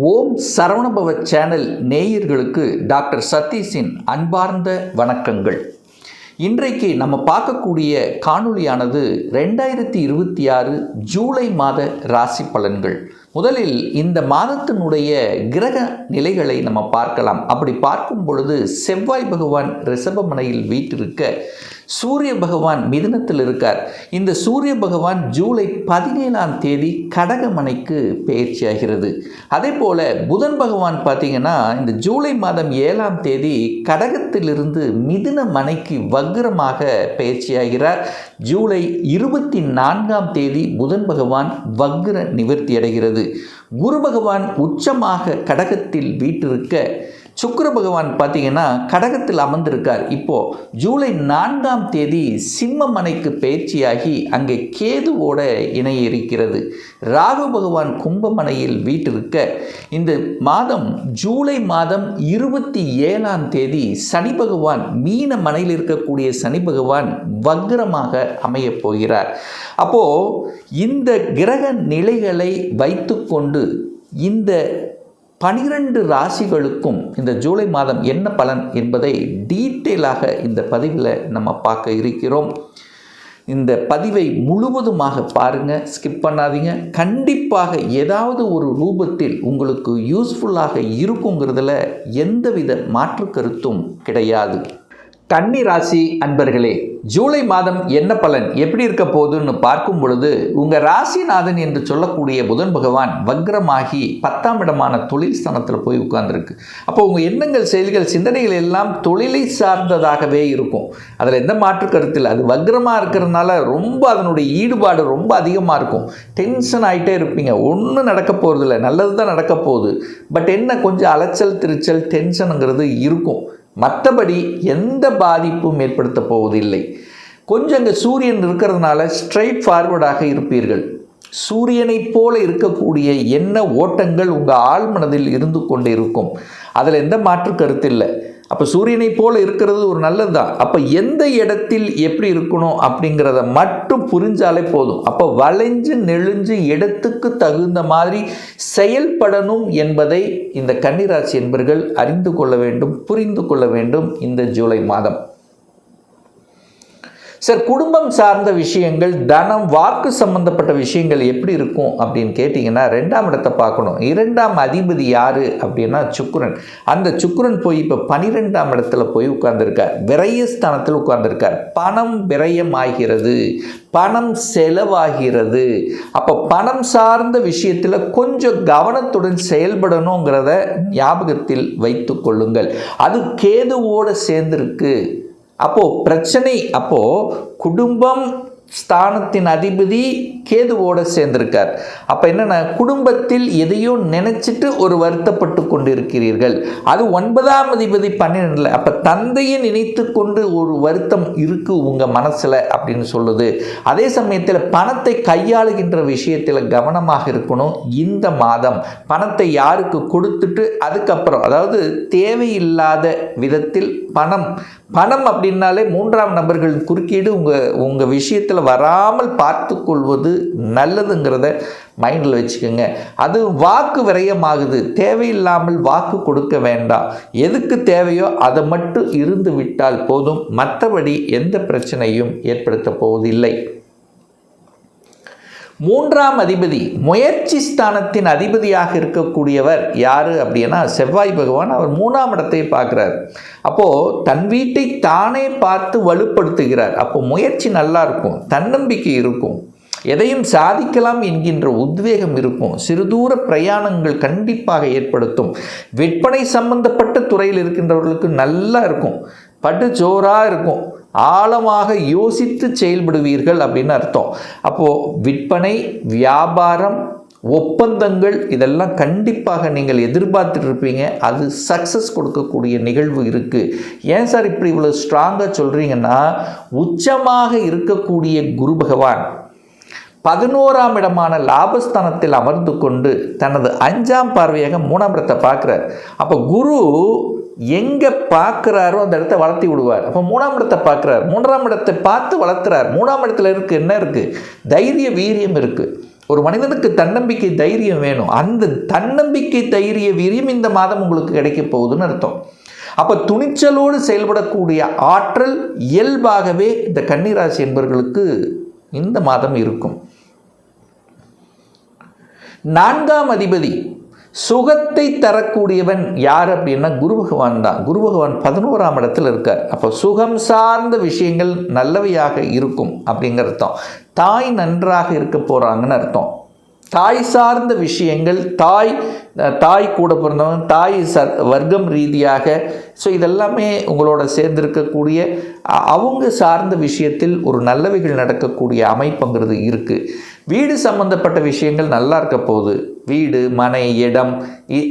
ஓம் Saravanabhava channel நேயர்களுக்கு doctor சதீஷின் அன்பார்ந்த வணக்கங்கள். இன்றைக்கு நம்ம பார்க்கக்கூடிய காணொளியானது 2026 ஜூலை மாத ராசி பலன்கள். முதலில் இந்த மாதத்தினுடைய கிரக நிலைகளை நம்ம பார்க்கலாம். அப்படி பார்க்கும் பொழுது செவ்வாய் பகவான் ரிஷபமனையில் வீற்றிருக்க, சூரிய பகவான் மிதுனத்தில் இருக்கார். இந்த சூரிய பகவான் ஜூலை 17ஆம் தேதி கடகமனைக்கு பெயர்ச்சியாகிறது. அதே போல் புதன் பகவான் பார்த்திங்கன்னா இந்த ஜூலை மாதம் 7ஆம் தேதி கடகத்திலிருந்து மிதுன மனைக்கு வக்ரமாக பெயர்ச்சியாகிறார். ஜூலை 24ஆம் தேதி புதன் பகவான் வக்ர நிவர்த்தி அடைகிறது. குரு பகவான் உச்சமாக கடகத்தில் வீற்றிருக்க, சுக்கிர பகவான் பார்த்தீங்கன்னா கடகத்தில் அமர்ந்திருக்கார். இப்போது ஜூலை 4ஆம் தேதி சிம்ம மனைக்கு பயிற்சியாகி அங்கே கேதுவோட இணைய இருக்கிறது. ராகு பகவான் கும்பமனையில் வீற்றிருக்க, இந்த மாதம் ஜூலை மாதம் 27ஆம் தேதி சனி பகவான் மீன மனையில் இருக்கக்கூடிய சனி பகவான் வக்ரமாக அமையப் போகிறார். அப்போது இந்த கிரக நிலைகளை வைத்துக்கொண்டு இந்த 12 ராசிகளுக்கும் இந்த ஜூலை மாதம் என்ன பலன் என்பதை டீட்டெயிலாக இந்த பதிவில் நம்ம பார்க்க இருக்கிறோம். இந்த பதிவை முழுவதுமாக பாருங்கள், ஸ்கிப் பண்ணாதீங்க. கண்டிப்பாக ஏதாவது ஒரு ரூபத்தில் உங்களுக்கு யூஸ்ஃபுல்லாக இருக்குங்கிறதுல எந்தவித மாற்று கருத்தும் கிடையாது. கன்னி ராசி அன்பர்களே, ஜூலை மாதம் என்ன பலன் எப்படி இருக்க போகுதுன்னு பார்க்கும் பொழுது, உங்கள் ராசிநாதன் என்று சொல்லக்கூடிய புதன் பகவான் வக்ரமாகி 10ஆம் இடமான தொழில் ஸ்தானத்தில் போய் உட்கார்ந்துருக்கு. அப்போ உங்கள் எண்ணங்கள், செயல்கள், சிந்தனைகள் எல்லாம் தொழிலை சார்ந்ததாகவே இருக்கும். அதில் எந்த மாற்று கருத்தில் அது வக்ரமாக இருக்கிறதுனால ரொம்ப அதனுடைய ஈடுபாடு ரொம்ப அதிகமாக இருக்கும். டென்ஷன் ஆகிட்டே இருப்பீங்க. ஒன்றும் நடக்க போகிறதில்ல, நல்லது தான் நடக்க போகுது. பட் என்ன, கொஞ்சம் அலைச்சல் திருச்சல் டென்ஷனுங்கிறது இருக்கும். மற்றபடி எந்த பாதிப்பும் ஏற்படுத்த போவதில்லை. கொஞ்சம் அங்கே சூரியன் இருக்கிறதுனால ஸ்ட்ரைட் ஃபார்வர்டாக இருப்பீர்கள். சூரியனைப் போல இருக்கக்கூடிய எண்ண ஓட்டங்கள் உங்கள் ஆழ்மனதில் இருந்து கொண்டு இருக்கும். அதில் எந்த மாற்று கருத்து இல்லை. அப்போ சூரியனை போல இருக்கிறது ஒரு நல்லது தான். அப்போ எந்த இடத்தில் எப்படி இருக்கணும் அப்படிங்கிறத மட்டும் புரிஞ்சாலே போதும். அப்போ வளைஞ்சு நெளிஞ்சு இடத்துக்கு தகுந்த மாதிரி செயல்படணும் என்பதை இந்த கன்னிராசி என்பர்கள் அறிந்து கொள்ள வேண்டும், புரிந்து கொள்ள வேண்டும். இந்த ஜூலை மாதம் சார், குடும்பம் சார்ந்த விஷயங்கள், தனம், வாக்கு சம்பந்தப்பட்ட விஷயங்கள் எப்படி இருக்கும் அப்படின்னு கேட்டிங்கன்னா, 2ஆம் இடத்தை பார்க்கணும். 2ஆம் அதிபதி யார் அப்படின்னா சுக்கிரன். அந்த சுக்கிரன் போய் இப்போ 12ஆம் இடத்துல போய் உட்கார்ந்துருக்கார். விரயஸ்தானத்தில் உட்கார்ந்துருக்கார். பணம் விரயமாகிறது, பணம் செலவாகிறது. அப்போ பணம் சார்ந்த விஷயத்தில் கொஞ்சம் கவனத்துடன் செயல்படணுங்கிறத ஞாபகத்தில் வைத்து கொள்ளுங்கள். அது கேதுவோடு சேர்ந்திருக்கு. அப்போது பிரச்சனை, அப்போது குடும்பம் ஸ்தானத்தின் அதிபதி கேதுவோடு சேர்ந்திருக்கார். அப்போ என்னென்ன, குடும்பத்தில் எதையோ நினைச்சிட்டு ஒரு வருத்தப்பட்டு கொண்டு இருக்கிறீர்கள். அது 9ஆம் அதிபதி 12. அப்போ தந்தையை நினைத்து கொண்டு ஒரு வருத்தம் இருக்குது உங்கள் மனசில் அப்படின்னு சொல்லுது. அதே சமயத்தில் பணத்தை கையாளுகின்ற விஷயத்தில் கவனமாக இருக்கணும். இந்த மாதம் பணத்தை யாருக்கு கொடுத்துட்டு அதுக்கப்புறம், அதாவது தேவையில்லாத விதத்தில் பணம் அப்படின்னாலே 3ஆம் நபர்கள் குறுக்கீடு உங்கள் விஷயத்தில் வராமல் பார்த்து கொள்வது நல்லதுங்கிறத மைண்டில் வச்சுக்கோங்க. அது வாக்கு விரயமாகுது. தேவையில்லாமல் வாக்கு கொடுக்க வேண்டாம். எதுக்கு தேவையோ அதை மட்டும் இருந்து விட்டால் போதும். மற்றபடி எந்த பிரச்சனையும் ஏற்படுத்த போவதில்லை. 3ஆம் அதிபதி, முயற்சி ஸ்தானத்தின் அதிபதியாக இருக்கக்கூடியவர் யார் அப்படின்னா செவ்வாய் பகவான். அவர் 3ஆம் இடத்தை பார்க்குறார். அப்போது தன் வீட்டை தானே பார்த்து வலுப்படுத்துகிறார். அப்போ முயற்சி நல்லா இருக்கும், தன்னம்பிக்கை இருக்கும், எதையும் சாதிக்கலாம் என்கின்ற உத்வேகம் இருக்கும். சிறுதூர பிரயாணங்கள் கண்டிப்பாக ஏற்படுத்தும். விற்பனை சம்பந்தப்பட்ட துறையில் இருக்கின்றவர்களுக்கு நல்லா இருக்கும், பட்டு ஜோராக இருக்கும். ஆழமாக யோசித்து செயல்படுவீர்கள் அப்படின்னு அர்த்தம். அப்போது விற்பனை, வியாபாரம், ஒப்பந்தங்கள் இதெல்லாம் கண்டிப்பாக நீங்கள் எதிர்பார்த்துட்டு இருப்பீங்க. அது சக்ஸஸ் கொடுக்கக்கூடிய நிகழ்வு இருக்குது. ஏன் சார் இப்படி இவ்வளோ ஸ்ட்ராங்காக சொல்கிறீங்கன்னா, உச்சமாக இருக்கக்கூடிய குரு பகவான் 11ஆம் இடமான லாபஸ்தானத்தில் அமர்ந்து கொண்டு தனது 5ஆம் பார்வையாக 3ஆம் இடத்தை பார்க்குறார். அப்போ குரு எங்கே பார்க்குறாரோ அந்த இடத்த வளர்த்தி விடுவார். அப்போ 3ஆம் இடத்தை பார்க்குறார், 3ஆம் இடத்தை பார்த்து வளர்த்துறார். 3ஆம் இடத்துல என்ன இருக்குது, தைரிய வீரியம் இருக்குது. ஒரு மனிதனுக்கு தன்னம்பிக்கை தைரியம் வேணும். அந்த தன்னம்பிக்கை தைரிய வீரியம் இந்த மாதம் உங்களுக்கு கிடைக்க போகுதுன்னு அர்த்தம். அப்போ துணிச்சலோடு செயல்படக்கூடிய ஆற்றல் இயல்பாகவே இந்த கன்னிராசி என்பவர்களுக்கு இந்த மாதம் இருக்கும். 4ஆம் அதிபதி சுகத்தை தரக்கூடியவன் யார் அப்படின்னா குரு பகவான் தான். குரு பகவான் 11ஆம் இடத்துல இருக்கார். அப்போ சுகம் சார்ந்த விஷயங்கள் நல்லவையாக இருக்கும் அப்படிங்கிற அர்த்தம். தாய் நன்றாக இருக்க போகிறாங்கன்னு அர்த்தம். தாய் சார்ந்த விஷயங்கள், தாய் கூட பிறந்தவங்க, தாய் வர்க்கம் ரீதியாக, ஸோ இதெல்லாமே உங்களோட சேர்ந்திருக்கக்கூடிய அவங்க சார்ந்த விஷயத்தில் ஒரு நல்லவைகள் நடக்கக்கூடிய அமைப்புங்கிறது இருக்குது. வீடு சம்பந்தப்பட்ட விஷயங்கள் நல்லா இருக்க போகுது. வீடு, மனை, இடம்,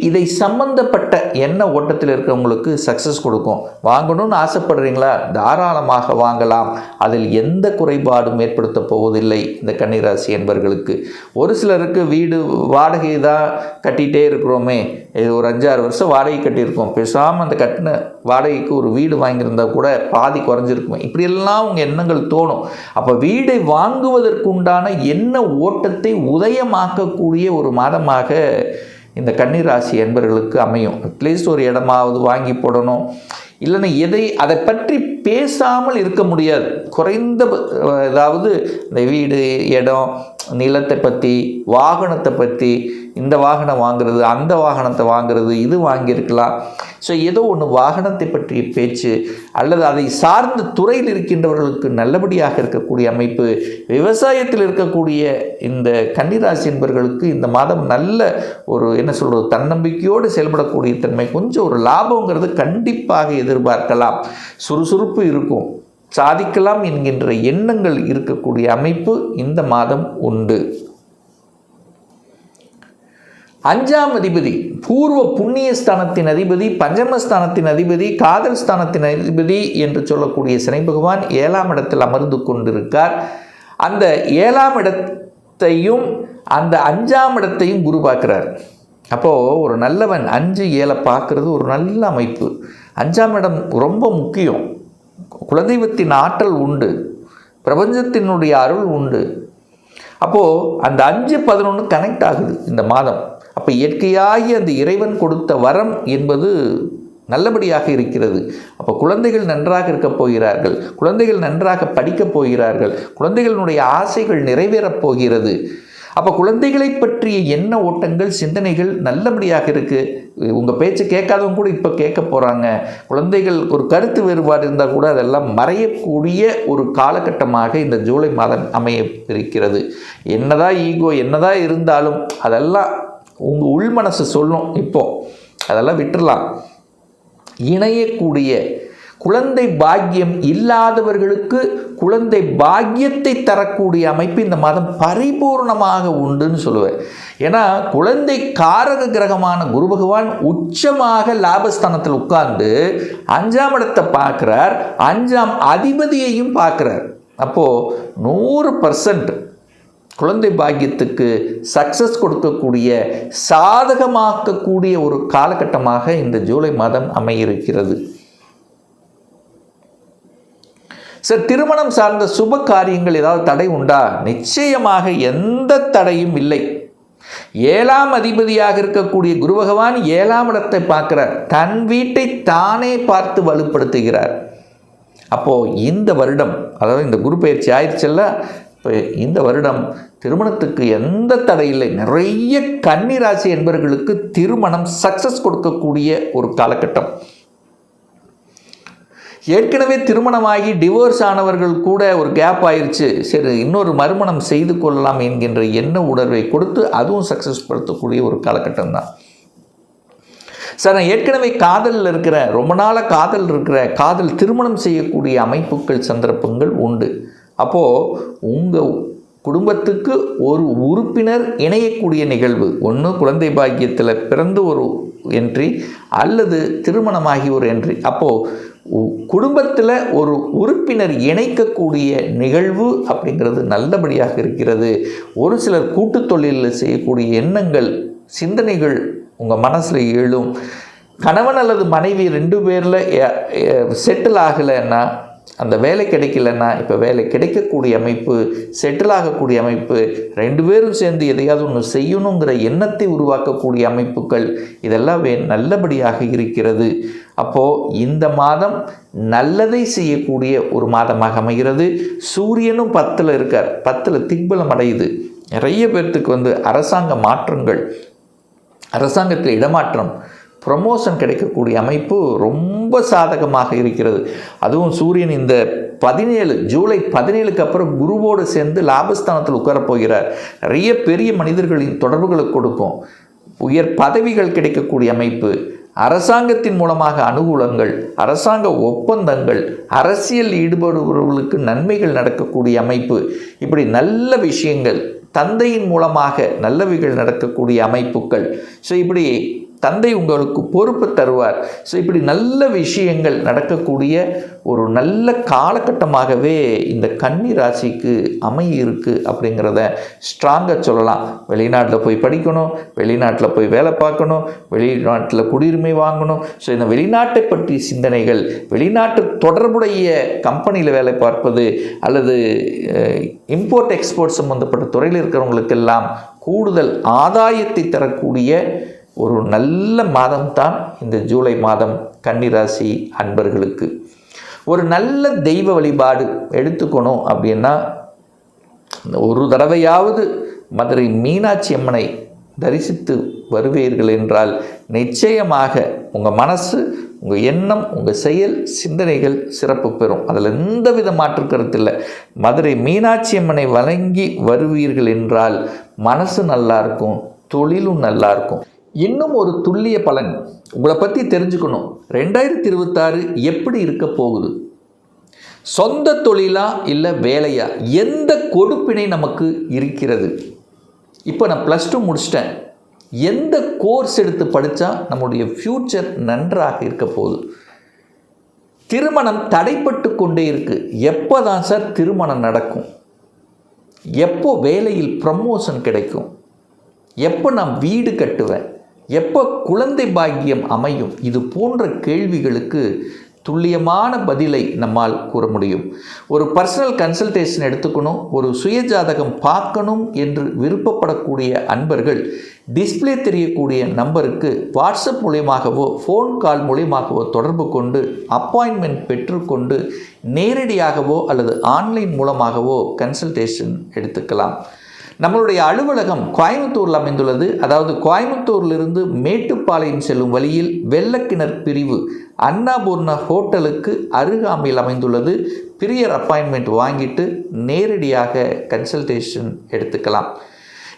இதை சம்பந்தப்பட்ட எண்ண ஓட்டத்தில் இருக்கிறவங்களுக்கு சக்ஸஸ் கொடுக்கும். வாங்கணும்னு ஆசைப்படுறீங்களா? தாராளமாக வாங்கலாம். அதில் எந்த குறைபாடும் ஏற்படுத்த போவதில்லை இந்த கன்னிராசி என்பவர்களுக்கு. ஒரு சிலருக்கு வீடு வாடகை தான் கட்டிகிட்டே இருக்கிறோமே, இது ஒரு 5-6 வருஷம் வாடகை கட்டியிருக்கோம், பேசாமல் அந்த கட்டின வாடகைக்கு ஒரு வீடு வாங்கியிருந்தா கூட பாதி குறைஞ்சிருக்குமே, இப்படியெல்லாம் உங்கள் எண்ணங்கள் தோணும். அப்போ வீடை வாங்குவதற்குண்டான எண்ண ஓட்டத்தை உதயமாக்கக்கூடிய ஒரு மாதமாக இந்த கன்னிராசி என்பவர்களுக்கு அமையும். அட்லீஸ்ட் ஒரு இடமாவது வாங்கி போடணும். இல்லைன்னா அதை பற்றி பேசாமல் இருக்க முடியாது. குறைந்த ஏதாவது இந்த வீடு, இடம், நிலத்தை பற்றி, வாகனத்தை பற்றி, இந்த வாகனம் வாங்குறது, அந்த வாகனத்தை வாங்குறது, இது வாங்கியிருக்கலாம், ஸோ ஏதோ ஒன்று வாகனத்தை பற்றிய பேச்சு அல்லது அதை சார்ந்த துறையில் இருக்கின்றவர்களுக்கு நல்லபடியாக இருக்கக்கூடிய அமைப்பு. விவசாயத்தில் இருக்கக்கூடிய இந்த கன்னிராசி என்பவர்களுக்கு இந்த மாதம் நல்ல ஒரு தன்னம்பிக்கையோடு செயல்படக்கூடிய தன்மை, கொஞ்சம் ஒரு லாபங்கிறது கண்டிப்பாக எதிர்பார்க்கலாம். சுறுசுறுப்பு இருக்கும், சாதிக்கலாம் என்கின்ற எண்ணங்கள் இருக்கக்கூடிய அமைப்பு இந்த மாதம் உண்டு. 5ஆம் அதிபதி பூர்வ புண்ணிய ஸ்தானத்தின் அதிபதி, பஞ்சமஸ்தானத்தின் அதிபதி, காதல் ஸ்தானத்தின் அதிபதி என்று சொல்லக்கூடிய சனி பகவான் 7ஆம் இடத்தில் அமர்ந்து கொண்டிருக்கார். அந்த 7ஆம் இடத்தையும் அந்த 5ஆம் இடத்தையும் குரு பார்க்கிறார். அப்போது ஒரு நல்லவன் 5-7 பார்க்கறது ஒரு நல்ல அமைப்பு. 5ஆம் இடம் ரொம்ப முக்கியம். குலதெய்வத்தின் ஆற்றல் உண்டு, பிரபஞ்சத்தினுடைய அருள் உண்டு. அப்போது அந்த 5-11 கனெக்ட் ஆகுது இந்த மாதம். அப்போ இயற்கையாகி அந்த இறைவன் கொடுத்த வரம் என்பது நல்லபடியாக இருக்கிறது. அப்போ குழந்தைகள் நன்றாக இருக்கப் போகிறார்கள், குழந்தைகள் நன்றாக படிக்கப் போகிறார்கள், குழந்தைகளுடைய ஆசைகள் நிறைவேறப் போகிறது. அப்போ குழந்தைகளை பற்றிய எண்ண ஓட்டங்கள், சிந்தனைகள் நல்லபடியாக இருக்குது. உங்கள் பேச்சை கேட்காதவங்க கூட இப்போ கேட்க போகிறாங்க. குழந்தைகள் ஒரு கருத்து வேறுபாடு இருந்தால் கூட அதெல்லாம் மறையக்கூடிய ஒரு காலகட்டமாக இந்த ஜூலை மாதம் அமைய இருக்கிறது. என்னதான் ஈகோ என்னதான் இருந்தாலும் அதெல்லாம் உங்கள் உள் மனசு சொல்லும். இப்போது அதெல்லாம் விட்டுடலாம். இணையக்கூடிய குழந்தை பாக்கியம் இல்லாதவர்களுக்கு குழந்தை பாக்கியத்தை தரக்கூடிய அமைப்பு இந்த மாதம் பரிபூர்ணமாக உண்டுன்னு சொல்லுவேன். ஏன்னா குழந்தை காரக கிரகமான குரு பகவான் உச்சமாக லாபஸ்தானத்தில் உட்கார்ந்து 5ஆம் இடத்தை பார்க்குறார், 5ஆம் அதிபதியையும் பார்க்குறார். அப்போது 100% குழந்தை பாக்கியத்துக்கு சக்ஸஸ் கொடுக்கக்கூடிய, சாதகமாக்கக்கூடிய ஒரு காலகட்டமாக இந்த ஜூலை மாதம் அமையிருக்கிறது. சார், திருமணம் சார்ந்த சுப காரியங்கள் ஏதாவது தடை உண்டா? நிச்சயமாக எந்த தடையும் இல்லை. 7ஆம் அதிபதியாக இருக்கக்கூடிய குரு பகவான் 7ஆம் இடத்தை பார்க்கிறார், தன் வீட்டை தானே பார்த்து வலுப்படுத்துகிறார். அப்போது இந்த வருடம், அதாவது இந்த குரு பயிற்சி ஆயிடுச்சல்ல, இப்போ இந்த வருடம் திருமணத்துக்கு எந்த தடை இல்லை. நிறைய கன்னிராசி என்பவர்களுக்கு திருமணம் சக்ஸஸ் கொடுக்கக்கூடிய ஒரு காலகட்டம். ஏற்கனவே திருமணமாகி டிவோர்ஸ் ஆனவர்கள் கூட ஒரு கேப் ஆயிடுச்சு, சரி இன்னொரு மறுமணம் செய்து கொள்ளலாம் என்கின்ற எண்ண உணர்வை கொடுத்து அதுவும் சக்ஸஸ் படுத்தக்கூடிய ஒரு காலகட்டம் தான். சார், நான் ஏற்கனவே காதலில் இருக்கிற, ரொம்ப நாளாக காதல் இருக்கிற, காதல் திருமணம் செய்யக்கூடிய அமைப்புகள், சந்தர்ப்பங்கள் உண்டு. அப்போது உங்கள் குடும்பத்துக்கு ஒரு உறுப்பினர் இணையக்கூடிய நிகழ்வு, ஒன்று குழந்தை பாக்கியத்தில் பிறந்து ஒரு என்ட்ரி அல்லது திருமணமாகி ஒரு என்ட்ரி. அப்போது குடும்பத்தில் ஒரு உறுப்பினர் இணைக்கக்கூடிய நிகழ்வு அப்படிங்கிறது நல்லபடியாக இருக்கிறது. ஒரு சிலர் கூட்டு தொழிலில் செய்யக்கூடிய எண்ணங்கள், சிந்தனைகள் உங்கள் மனசில் எழும். கணவன் அல்லது மனைவி 2 பேரில் செட்டில் ஆகலைன்னா அந்த வேலை கிடைக்கலன்னா இப்போ வேலை கிடைக்கக்கூடிய அமைப்பு, செட்டில் ஆகக்கூடிய அமைப்பு, 2 பேரும் சேர்ந்து எதையாவது ஒன்று செய்யணுங்கிற எண்ணத்தை உருவாக்கக்கூடிய அமைப்புகள் இதெல்லாம் நல்லபடியாக இருக்கிறது. அப்போது இந்த மாதம் நல்லதை செய்யக்கூடிய ஒரு மாதமாக அமைகிறது. சூரியனும் 10ல் இருக்கார், 10ல் திக்பலம் அடையுது. நிறைய பேர்த்துக்கு அரசாங்க மாற்றங்கள், அரசாங்கத்தில் இடமாற்றம், ப்ரமோஷன் கிடைக்கக்கூடிய அமைப்பு ரொம்ப சாதகமாக இருக்கிறது. அதுவும் சூரியன் இந்த ஜூலை 17க்கு அப்புறம் குருவோடு சேர்ந்து லாபஸ்தானத்தில் உட்காரப் போகிறார். நிறைய பெரிய மனிதர்களின் தொடர்புகளை கொடுக்கும். உயர் பதவிகள் கிடைக்கக்கூடிய அமைப்பு, அரசாங்கத்தின் மூலமாக அனுகூலங்கள், அரசாங்க ஒப்பந்தங்கள், அரசியல் ஈடுபடுபவர்களுக்கு நன்மைகள் நடக்கக்கூடிய அமைப்பு, இப்படி நல்ல விஷயங்கள், தந்தையின் மூலமாக நல்லவைகள் நடக்கக்கூடிய அமைப்புகள். ஸோ இப்படி தந்தை உங்களுக்கு பொறுப்பு தருவார். ஸோ இப்படி நல்ல விஷயங்கள் நடக்கக்கூடிய ஒரு நல்ல காலகட்டமாகவே இந்த கன்னி ராசிக்கு அமையிருக்கு அப்படிங்கிறத ஸ்ட்ராங்காக சொல்லலாம். வெளிநாட்டில் போய் படிக்கணும், வெளிநாட்டில் போய் வேலை பார்க்கணும், வெளிநாட்டில் குடியுரிமை வாங்கணும். ஸோ இந்த வெளிநாட்டை பற்றி சிந்தனைகள், வெளிநாட்டு தொடர்புடைய கம்பெனியில் வேலை பார்ப்பது அல்லது இம்போர்ட் எக்ஸ்போர்ட் சம்பந்தப்பட்ட துறையில் இருக்கிறவங்களுக்கெல்லாம் கூடுதல் ஆதாயத்தை தரக்கூடிய ஒரு நல்ல மாதம்தான் இந்த ஜூலை மாதம் கன்னிராசி அன்பர்களுக்கு. ஒரு நல்ல தெய்வ வழிபாடு எடுத்துக்கணும் அப்படின்னா, ஒரு தடவையாவது மதுரை மீனாட்சி அம்மனை தரிசித்து வருவீர்கள் என்றால் நிச்சயமாக உங்கள் மனசு, உங்கள் எண்ணம், உங்கள் செயல், சிந்தனைகள் சிறப்பு பெறும். அதில் எந்த வித மாற்று கருத்து இல்லை. மதுரை மீனாட்சி அம்மனை வணங்கி வருவீர்கள் என்றால் மனசு நல்லா இருக்கும், தொழிலும் நல்லா இருக்கும். இன்னும் ஒரு துல்லிய பலன் உங்களை பற்றி தெரிஞ்சுக்கணும். 2026 எப்படி இருக்க போகுது? சொந்த தொழிலா இல்லை வேலையா? எந்த கொடுப்பினை நமக்கு இருக்கிறது? இப்போ நான் +2 முடிச்சிட்டேன், எந்த கோர்ஸ் எடுத்து படித்தா நம்முடைய ஃப்யூச்சர் நன்றாக இருக்க போகுது? திருமணம் தடைப்பட்டு கொண்டே இருக்கு. எப்போ தான் சார் திருமணம் நடக்கும்? எப்போ வேலையில் ப்ரமோஷன் கிடைக்கும்? எப்போ நான் வீடு கட்டுவேன்? எப்போ குழந்தை பாக்கியம் அமையும்? இது போன்ற கேள்விகளுக்கு துல்லியமான பதிலை நம்மால் கூற முடியும். ஒரு பர்சனல் கன்சல்டேஷன் எடுத்துக்கணும், ஒரு சுயஜாதகம் பார்க்கணும் என்று விருப்பப்படக்கூடிய அன்பர்கள் டிஸ்பிளே தெரியக்கூடிய நம்பருக்கு வாட்ஸ்அப் மூலியமாகவோ ஃபோன் கால் மூலியமாகவோ தொடர்பு கொண்டு அப்பாயின்மெண்ட் பெற்றுக்கொண்டு நேரடியாகவோ அல்லது ஆன்லைன் மூலமாகவோ கன்சல்டேஷன் எடுத்துக்கலாம். நம்மளுடைய அலுவலகம் கோயம்புத்தூரில் அமைந்துள்ளது. அதாவது கோயம்புத்தூரிலிருந்து மேட்டுப்பாளையம் செல்லும் வழியில் வெள்ளக்கிணர் பிரிவு அன்னபூர்ணா ஹோட்டலுக்கு அருகாமையில் அமைந்துள்ளது. பிரியர் அப்பாயின்மெண்ட் வாங்கிட்டு நேரடியாக கன்சல்டேஷன் எடுத்துக்கலாம்.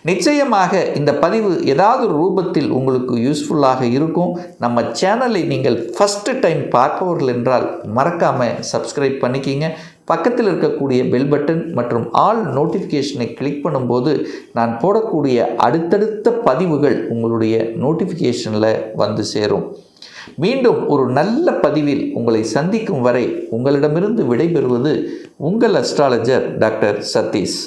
நிச்சயமாக இந்த பதிவு ஏதாவது ஒரு ரூபத்தில் உங்களுக்கு யூஸ்ஃபுல்லாக இருக்கும். நம்ம சேனலை நீங்கள் ஃபஸ்ட்டு டைம் பார்ப்பவர்கள் என்றால் மறக்காமல் சப்ஸ்கிரைப் பண்ணிக்கிங்க. பக்கத்தில் இருக்கக்கூடிய பெல் பட்டன் மற்றும் ஆல் நோட்டிஃபிகேஷனை கிளிக் பண்ணும்போது நான் போடக்கூடிய அடுத்தடுத்த பதிவுகள் உங்களுடைய நோட்டிஃபிகேஷனில் வந்து சேரும். மீண்டும் ஒரு நல்ல பதிவில் உங்களை சந்திக்கும் வரை உங்களிடமிருந்து விடைபெறுவது உங்கள் அஸ்ட்ராலஜர் டாக்டர் சதீஷ்.